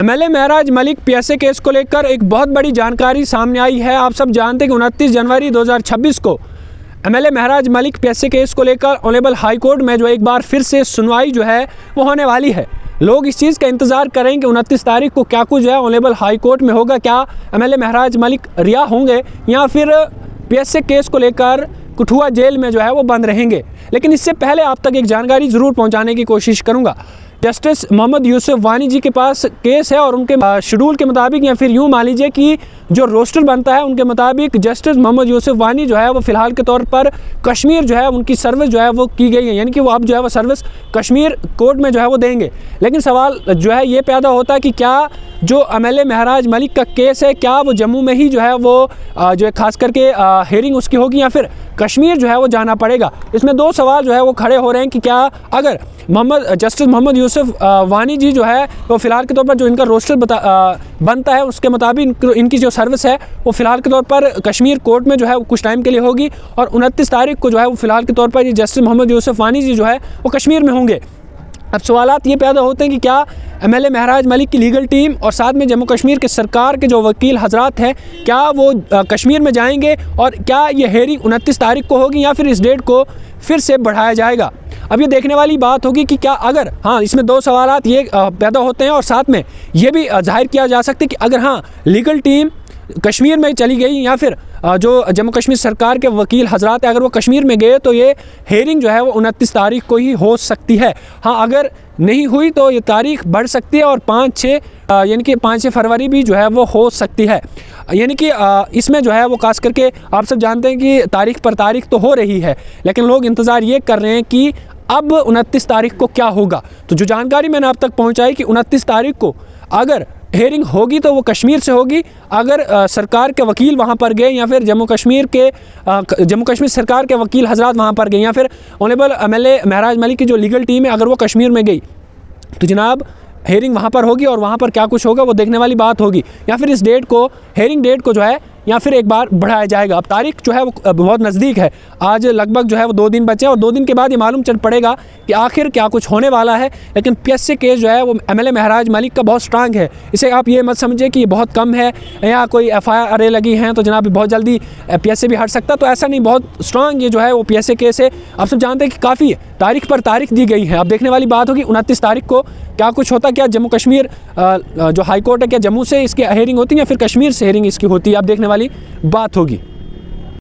MLA महराज Malik PSA case को लेकर एक बहुत बड़ी जानकारी सामने आई है। आप सब जानते हैं कि 29 जनवरी 2026 को एमएलए महराज मलिक पीएसए केस को लेकर ऑनरेबल हाई कोर्ट में जो एक बार फिर से सुनवाई जो है वो होने वाली है। लोग इस चीज़ का इंतज़ार करें कि 29 तारीख को क्या कुछ जो है ऑनरेबल हाई कोर्ट में होगा। क्या एमएलए महराज मलिक रिहा होंगे या फिर पीएसए केस को लेकर कठुआ जेल में जो है वो बंद रहेंगे। लेकिन इससे पहले आप तक एक जानकारी ज़रूर पहुंचाने की कोशिश करूंगा। जस्टिस मोहम्मद यूसुफ वानी जी के पास केस है और उनके शेड्यूल के मुताबिक या फिर यूँ मान लीजिए कि जो रोस्टर बनता है उनके मुताबिक जस्टिस मोहम्मद यूसुफ वानी जो है वो फ़िलहाल के तौर पर कश्मीर जो है उनकी सर्विस जो है वो की गई है, यानी कि वो अब जो है वो सर्विस कश्मीर कोर्ट में जो है वो देंगे। लेकिन सवाल जो है ये पैदा होता है कि क्या जो एमएलए महराज मलिक का केस है क्या वो जम्मू में ही जो है वो जो है खास करके हेयरिंग उसकी होगी या फिर कश्मीर जो है वो जाना पड़ेगा। इसमें दो सवाल जो है वो खड़े हो रहे हैं कि क्या अगर जस्टिस मोहम्मद यूसुफ वानी जी जो है वो फ़िलहाल के तौर पर जो इनका रोस्टर बनता है उसके मुताबिक इनकी जो सर्विस है वो फ़िलहाल के तौर पर कश्मीर कोर्ट में जो है वो कुछ टाइम के लिए होगी और 29 तारीख को जो है वो फ़िलहाल के तौर पर ये जस्टिस मोहम्मद यूसुफ वानी जी जो है वो कश्मीर में होंगे। अब सवालात ये पैदा होते हैं कि क्या एमएलए महराज मलिक की लीगल टीम और साथ में जम्मू कश्मीर के सरकार के जो वकील हजरात हैं क्या वो कश्मीर में जाएंगे और क्या ये हेयरिंग 29 तारीख को होगी या फिर इस डेट को फिर से बढ़ाया जाएगा। अब ये देखने वाली बात होगी कि क्या अगर हाँ इसमें दो सवालात ये पैदा होते हैं और साथ में ये भी जाहिर किया जा सकता है कि अगर हाँ लीगल टीम कश्मीर में चली गई या फिर जो जम्मू कश्मीर सरकार के वकील हजरात हैं अगर वो कश्मीर में गए तो ये हेयरिंग जो है वो 29 तारीख को ही हो सकती है। हाँ अगर नहीं हुई तो ये तारीख बढ़ सकती है और 5-6 यानी कि 5-6 फरवरी भी जो है वो हो सकती है। यानी कि इसमें जो है वो खास करके आप सब जानते हैं कि तारीख पर तारीख तो हो रही है लेकिन लोग इंतज़ार ये कर रहे हैं कि अब 29 तारीख को क्या होगा। तो जो जानकारी मैंने आप तक पहुँचाई कि 29 तारीख को अगर हेयरिंग होगी तो वो कश्मीर से होगी। अगर सरकार के वकील वहाँ पर गए या फिर जम्मू कश्मीर सरकार के वकील हजरात वहाँ पर गए या फिर ऑनरेबल एमएलए महराज मलिक की जो लीगल टीम है अगर वो कश्मीर में गई तो जनाब हेयरिंग वहाँ पर होगी और वहाँ पर क्या कुछ होगा वो देखने वाली बात होगी। या फिर इस डेट को हेयरिंग डेट को जो है या फिर एक बार बढ़ाया जाएगा। अब तारीख जो है वो बहुत नज़दीक है, आज लगभग जो है वो 2 दिन बचे हैं और 2 दिन के बाद ये मालूम चल पड़ेगा कि आखिर क्या कुछ होने वाला है। लेकिन पीएसए केस जो है वो एमएलए महराज मलिक का बहुत स्ट्रांग है। इसे आप ये मत समझिए कि ये बहुत कम है या कोई एफआईआर लगी हैं तो जनाब बहुत जल्दी पीएसए भी हट सकता, तो ऐसा नहीं, बहुत स्ट्रांग ये जो है वो पीएसए केस है। आप सब जानते हैं कि काफ़ी तारीख पर तारीख दी गई है। अब देखने वाली बात होगी 29 तारीख को क्या कुछ होता, क्या जम्मू कश्मीर जो हाई कोर्ट है क्या जम्मू से इसकी हेयरिंग होती है या फिर कश्मीर से हेयरिंग इसकी होती है, अब देखने वाली बात होगी।